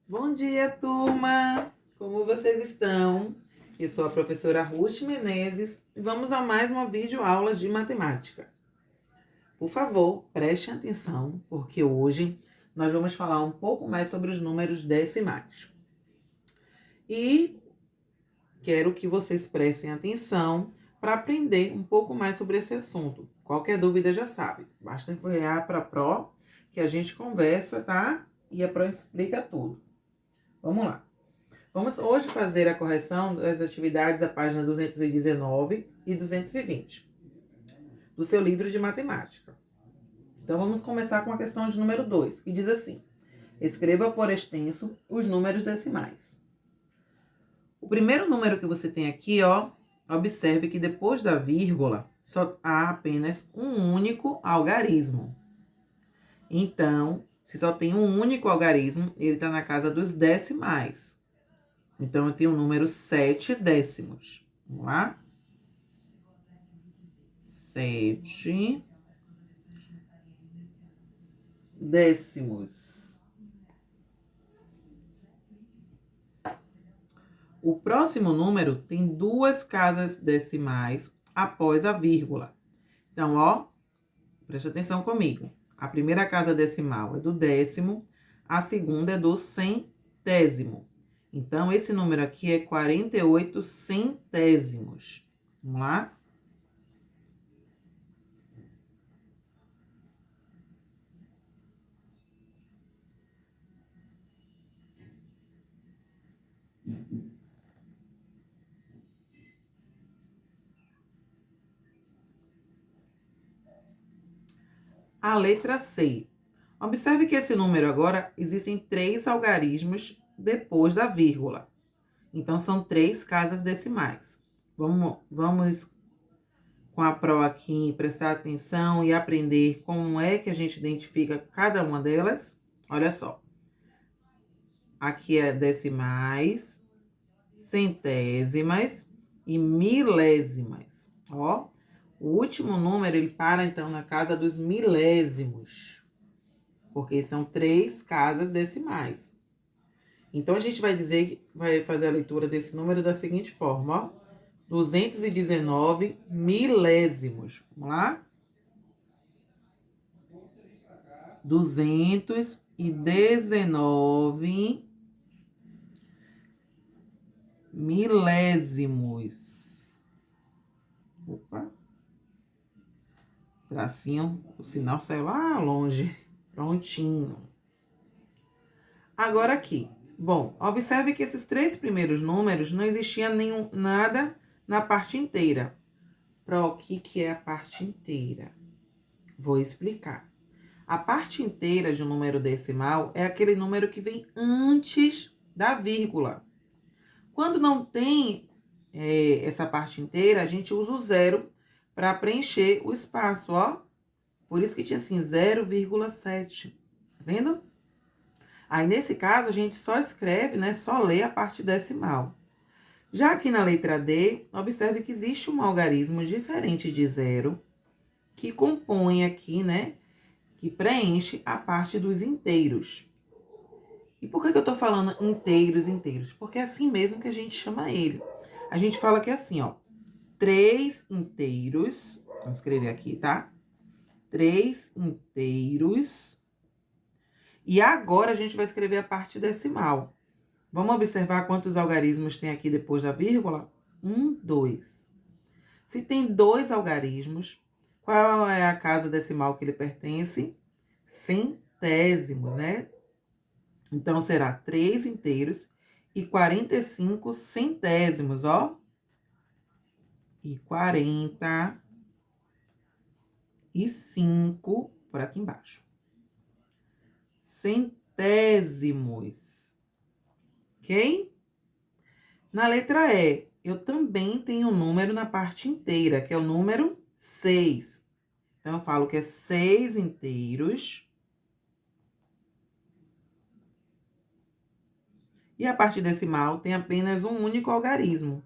Bom dia, turma! Como vocês estão? Eu sou a professora Ruth Menezes e vamos a mais uma videoaula de matemática. Por favor, prestem atenção, porque hoje nós vamos falar um pouco mais sobre os números decimais. E quero que vocês prestem atenção para aprender um pouco mais sobre esse assunto. Qualquer dúvida já sabe, basta enviar para a Pro que a gente conversa, tá? E a Pro explica tudo. Vamos lá. Vamos hoje fazer a correção das atividades da página 219 e 220 do seu livro de matemática. Então, vamos começar com a questão de número 2, que diz assim: escreva por extenso os números decimais. O primeiro número que você tem aqui, observe que depois da vírgula só há apenas um único algarismo. Então, se só tem um único algarismo, ele está na casa dos decimais. Então, eu tenho o número 7 décimos. Vamos lá? 7 décimos. O próximo número tem duas casas decimais após a vírgula. Então, preste atenção comigo. A primeira casa decimal é do décimo, a segunda é do centésimo. Então, esse número aqui é 48 centésimos. Vamos lá? A letra C. Observe que esse número agora, existem 3 algarismos depois da vírgula. Então, são 3 casas decimais. Vamos com a Pro aqui prestar atenção e aprender como é que a gente identifica cada uma delas. Olha só. Aqui é decimais, centésimas e milésimas. O último número, ele para, então, na casa dos milésimos. Porque são 3 casas decimais. Então, a gente vai fazer a leitura desse número da seguinte forma, 219 milésimos. Vamos lá? 219 milésimos. Opa. Tracinho, o sinal saiu lá longe. Prontinho. Agora aqui. Bom, observe que esses 3 primeiros números não existia nada na parte inteira. Pro, o que é a parte inteira? Vou explicar. A parte inteira de um número decimal é aquele número que vem antes da vírgula. Quando não tem essa parte inteira, a gente usa o zero para preencher o espaço, Por isso que tinha assim 0,7. Tá vendo? Aí, nesse caso, a gente só escreve, só lê a parte decimal. Já aqui na letra D, observe que existe um algarismo diferente de zero, que compõe aqui, que preenche a parte dos inteiros. E por que eu tô falando inteiros? Porque é assim mesmo que a gente chama ele. A gente fala que é assim, 3 inteiros, vamos escrever aqui, tá? 3 inteiros. E agora a gente vai escrever a parte decimal. Vamos observar quantos algarismos tem aqui depois da vírgula? 1, 2. Se tem 2 algarismos, qual é a casa decimal que ele pertence? Centésimos, Então, será 3 inteiros e 45 centésimos, E 45 por aqui embaixo. Centésimos. Ok? Na letra E, eu também tenho um número na parte inteira, que é o número 6. Então, eu falo que é 6 inteiros. E a parte decimal tem apenas um único algarismo.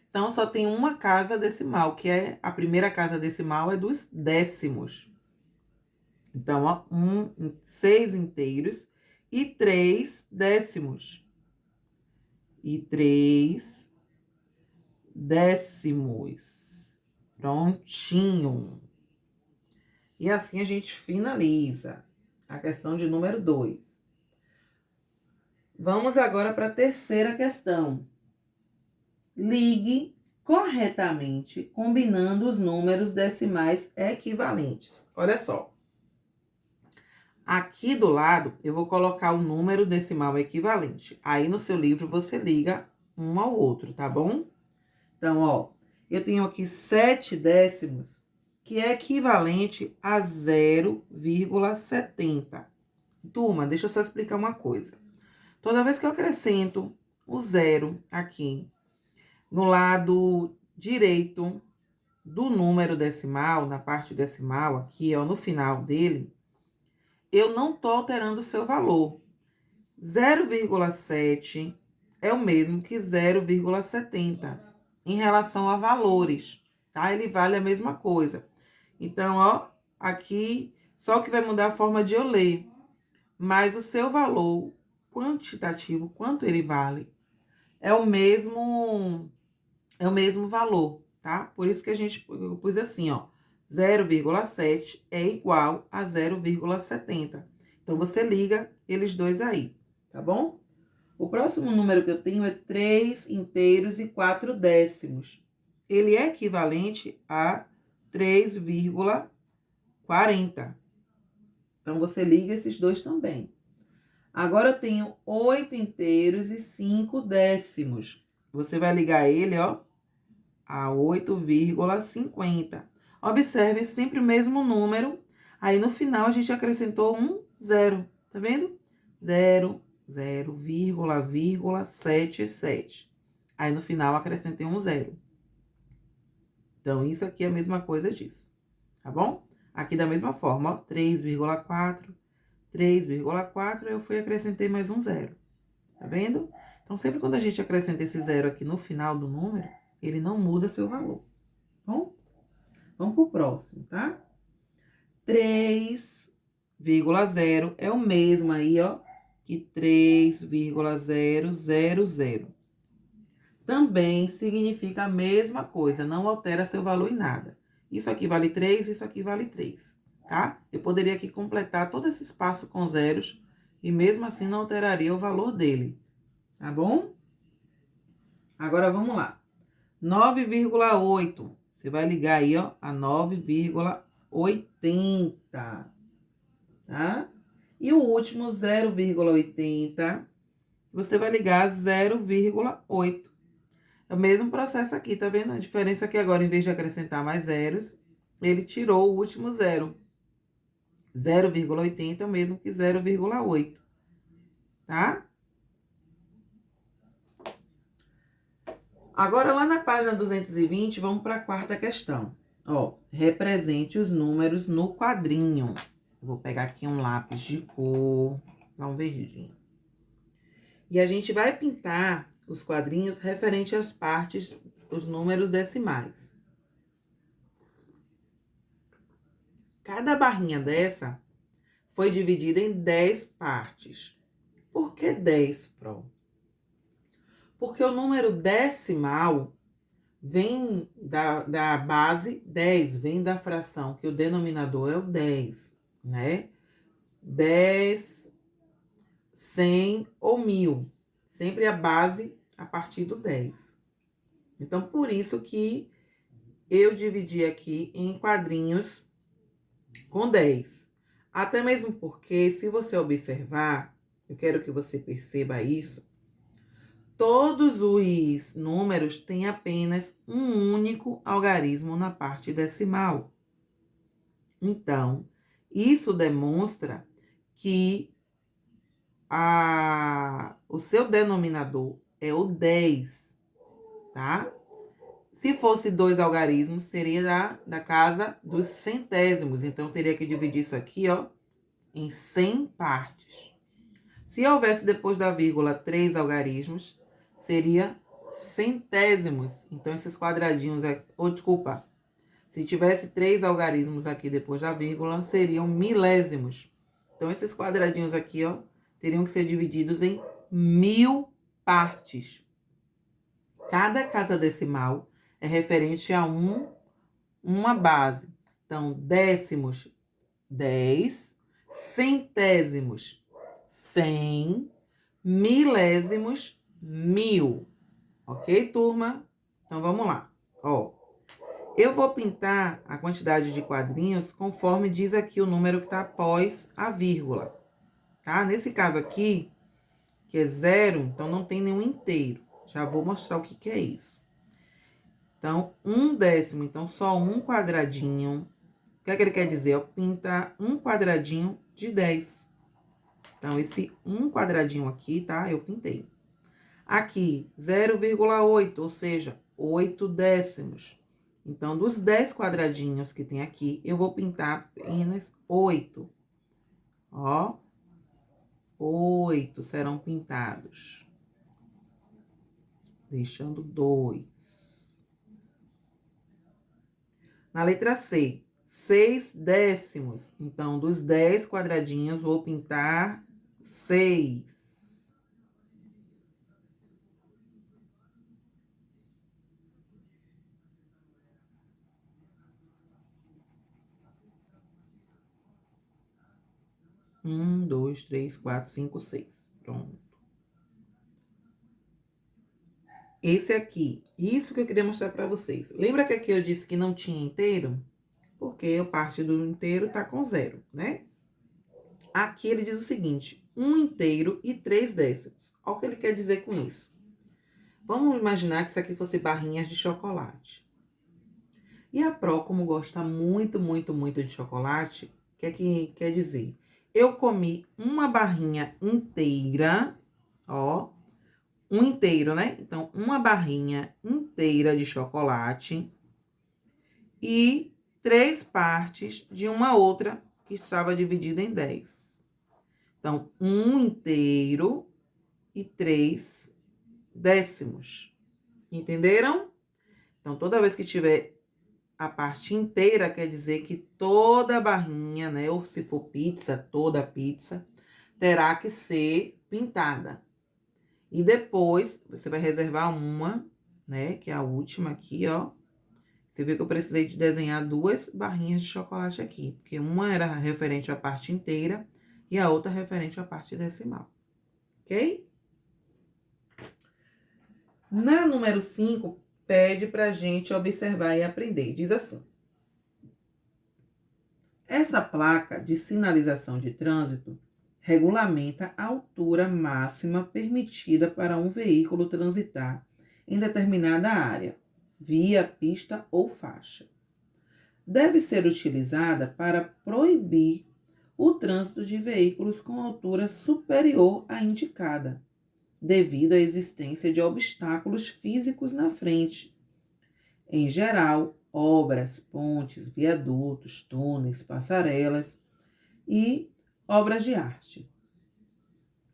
Então, só tem uma casa decimal, que é a primeira casa decimal é dos décimos. Então, 6 inteiros e 3 décimos. E 3 décimos. Prontinho. E assim a gente finaliza a questão de número 2. Vamos agora para a terceira questão. Ligue corretamente combinando os números decimais equivalentes. Olha só. Aqui do lado, eu vou colocar o número decimal equivalente. Aí, no seu livro, você liga um ao outro, tá bom? Então, ó, eu tenho aqui 7 décimos, que é equivalente a 0,70. Turma, deixa eu só explicar uma coisa. Toda vez que eu acrescento o zero aqui no lado direito do número decimal, na parte decimal aqui, ó, no final dele, eu não tô alterando o seu valor. 0,7 é o mesmo que 0,70 em relação a valores, tá? Ele vale a mesma coisa. Então, ó, aqui só que vai mudar a forma de eu ler, mas o seu valor quantitativo, quanto ele vale, é o mesmo valor, tá? Por isso que eu pus assim, ó, 0,7 é igual a 0,70. Então, você liga eles dois aí, tá bom? O próximo número que eu tenho é 3 inteiros e 4 décimos. Ele é equivalente a 3,40. Então, você liga esses dois também. Agora, eu tenho 8 inteiros e 5 décimos. Você vai ligar ele, ó, a 8,50. Observe sempre o mesmo número. Aí, no final, a gente acrescentou um zero. Tá vendo? 0,77. Aí, no final, acrescentei um zero. Então, isso aqui é a mesma coisa disso. Tá bom? Aqui da mesma forma, ó, 3,4. 3,4, eu fui e acrescentei mais um zero. Tá vendo? Então, sempre quando a gente acrescenta esse zero aqui no final do número, ele não muda seu valor. Bom? Vamos pro próximo, tá? 3,0 é o mesmo aí, ó, que 3,000. Também significa a mesma coisa, não altera seu valor em nada. Isso aqui vale 3, isso aqui vale 3, tá? Eu poderia aqui completar todo esse espaço com zeros e mesmo assim não alteraria o valor dele, tá bom? Agora vamos lá. 9,8. Você vai ligar aí, ó, a 9,80, tá? E o último, 0,80, você vai ligar a 0,8. É o mesmo processo aqui, tá vendo? A diferença é que agora, em vez de acrescentar mais zeros, ele tirou o último zero. 0,80 é o mesmo que 0,8, tá? Agora, lá na página 220, vamos para a quarta questão. Ó, represente os números no quadrinho. Eu vou pegar aqui um lápis de cor, dá um verdinho. E a gente vai pintar os quadrinhos referente às partes, os números decimais. Cada barrinha dessa foi dividida em 10 partes. Por que 10, Pro? Porque o número decimal vem da base 10, vem da fração, que o denominador é o 10, né? 10, 100 ou 1000. Sempre a base a partir do 10. Então, por isso que eu dividi aqui em quadrinhos com 10. Até mesmo porque, se você observar, eu quero que você perceba isso, todos os números têm apenas um único algarismo na parte decimal. Então, isso demonstra que o seu denominador é o 10, tá? Se fosse 2 algarismos, seria da casa dos centésimos. Então, teria que dividir isso aqui, ó, em 100 partes. Se houvesse depois da vírgula 3 algarismos, seria centésimos. Então, esses quadradinhos, desculpa, se tivesse 3 algarismos aqui depois da vírgula, seriam milésimos. Então, esses quadradinhos aqui, ó, teriam que ser divididos em 1000 partes. Cada casa decimal é referente a uma base. Então, décimos, 10, centésimos, 100, milésimos, 1000. Ok, turma? Então, vamos lá. Ó, eu vou pintar a quantidade de quadrinhos conforme diz aqui o número que está após a vírgula. Tá? Nesse caso aqui, que é 0, então não tem nenhum inteiro. Já vou mostrar o que é isso. Então, 1/10, então só um quadradinho. O que é que ele quer dizer? Eu pintar um quadradinho de 10. Então, esse um quadradinho aqui, tá? Eu pintei. Aqui, 0,8, ou seja, 8 décimos. Então, dos 10 quadradinhos que tem aqui, eu vou pintar apenas 8. Ó, 8 serão pintados. Deixando 2. Na letra C, 6 décimos. Então, dos 10 quadradinhos, vou pintar 6. Um, dois, três, quatro, cinco, 6. Pronto. Esse aqui, isso que eu queria mostrar para vocês. Lembra que aqui eu disse que não tinha inteiro? Porque a parte do inteiro tá com 0, né? Aqui ele diz o seguinte, 1 inteiro e 3 décimos. Olha o que ele quer dizer com isso. Vamos imaginar que isso aqui fosse barrinhas de chocolate. E a Pro, como gosta muito, muito, muito de chocolate, o que quer dizer? Eu comi uma barrinha inteira, ó, um inteiro, né? Então, uma barrinha inteira de chocolate e 3 partes de uma outra que estava dividida em 10. Então, 1 inteiro e 3 décimos. Entenderam? Então, toda vez que tiver a parte inteira, quer dizer que toda a barrinha, né? Ou se for pizza, toda a pizza, terá que ser pintada. E depois, você vai reservar uma, né? Que é a última aqui, ó. Você viu que eu precisei de desenhar 2 barrinhas de chocolate aqui. Porque uma era referente à parte inteira e a outra referente à parte decimal. Ok? Na número 5, pede pra gente observar e aprender. Diz assim. Essa placa de sinalização de trânsito regulamenta a altura máxima permitida para um veículo transitar em determinada área, via, pista ou faixa. Deve ser utilizada para proibir o trânsito de veículos com altura superior à indicada, devido à existência de obstáculos físicos na frente. Em geral, obras, pontes, viadutos, túneis, passarelas e obras de arte.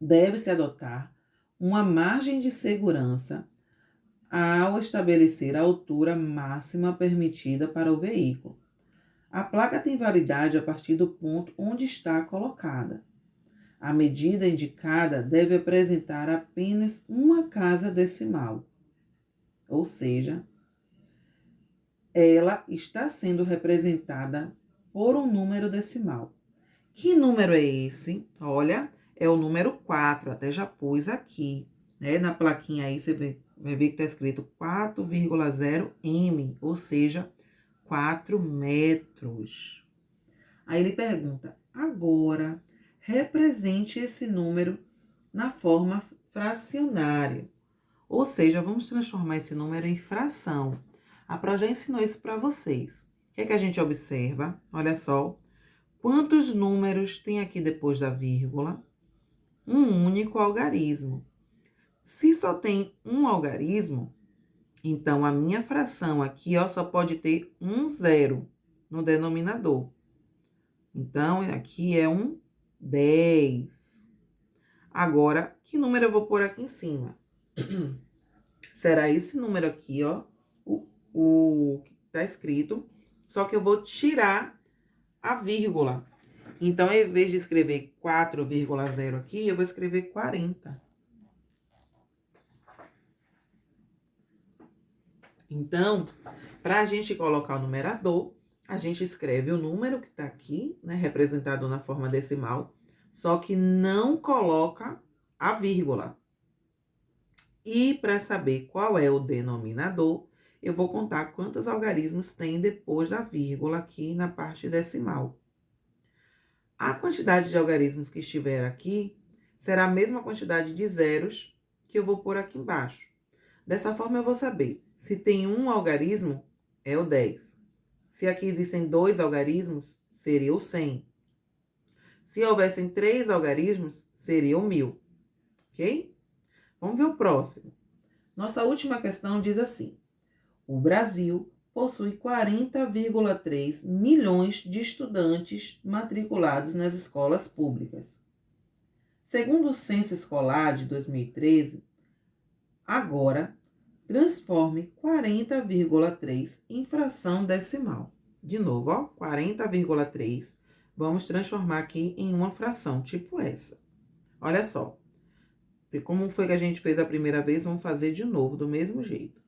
Deve-se adotar uma margem de segurança ao estabelecer a altura máxima permitida para o veículo. A placa tem validade a partir do ponto onde está colocada. A medida indicada deve apresentar apenas uma casa decimal, ou seja, ela está sendo representada por um número decimal. Que número é esse? Olha, é o número 4, até já pus aqui, né? Na plaquinha aí você vai ver que está escrito 4,0 m, ou seja, 4 metros. Aí ele pergunta, agora, represente esse número na forma fracionária. Ou seja, vamos transformar esse número em fração. A Pro já ensinou isso para vocês. O que é que a gente observa? Olha só. Quantos números tem aqui depois da vírgula? Um único algarismo. Se só tem um algarismo, então a minha fração aqui, ó, só pode ter um 0 no denominador. Então, aqui é um 10. Agora, que número eu vou pôr aqui em cima? Será esse número aqui, ó, o que tá escrito, só que eu vou tirar a vírgula. Então, ao invés de escrever 4,0 aqui, eu vou escrever 40. Então, para a gente colocar o numerador, a gente escreve o número que está aqui, né, representado na forma decimal, só que não coloca a vírgula. E para saber qual é o denominador, eu vou contar quantos algarismos tem depois da vírgula aqui na parte decimal. A quantidade de algarismos que estiver aqui será a mesma quantidade de zeros que eu vou pôr aqui embaixo. Dessa forma, eu vou saber se tem um algarismo, é o 10. Se aqui existem 2 algarismos, seria o 100. Se houvessem 3 algarismos, seria o 1000. Ok? Vamos ver o próximo. Nossa última questão diz assim: o Brasil possui 40,3 milhões de estudantes matriculados nas escolas públicas. Segundo o Censo Escolar de 2013, agora transforme 40,3 em fração decimal. De novo, ó, 40,3. Vamos transformar aqui em uma fração, tipo essa. Olha só. Como foi que a gente fez a primeira vez, vamos fazer de novo, do mesmo jeito.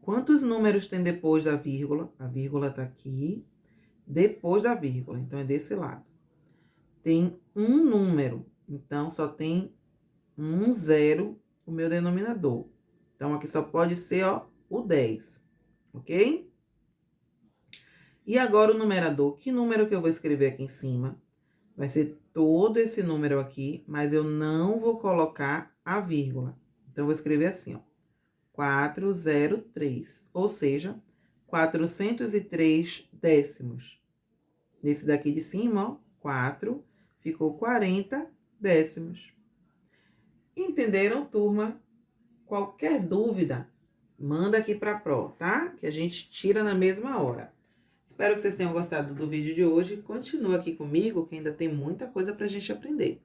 Quantos números tem depois da vírgula? A vírgula está aqui, depois da vírgula, então é desse lado. Tem um número, então só tem um zero o meu denominador. Então, aqui só pode ser, ó, o 10, ok? E agora o numerador, que número que eu vou escrever aqui em cima? Vai ser todo esse número aqui, mas eu não vou colocar a vírgula. Então, eu vou escrever assim, ó, 403, ou seja, 403 décimos. Nesse daqui de cima, ó, 4, ficou 40 décimos. Entenderam, turma? Qualquer dúvida, manda aqui para a Pro, tá? Que a gente tira na mesma hora. Espero que vocês tenham gostado do vídeo de hoje. Continua aqui comigo, que ainda tem muita coisa para a gente aprender.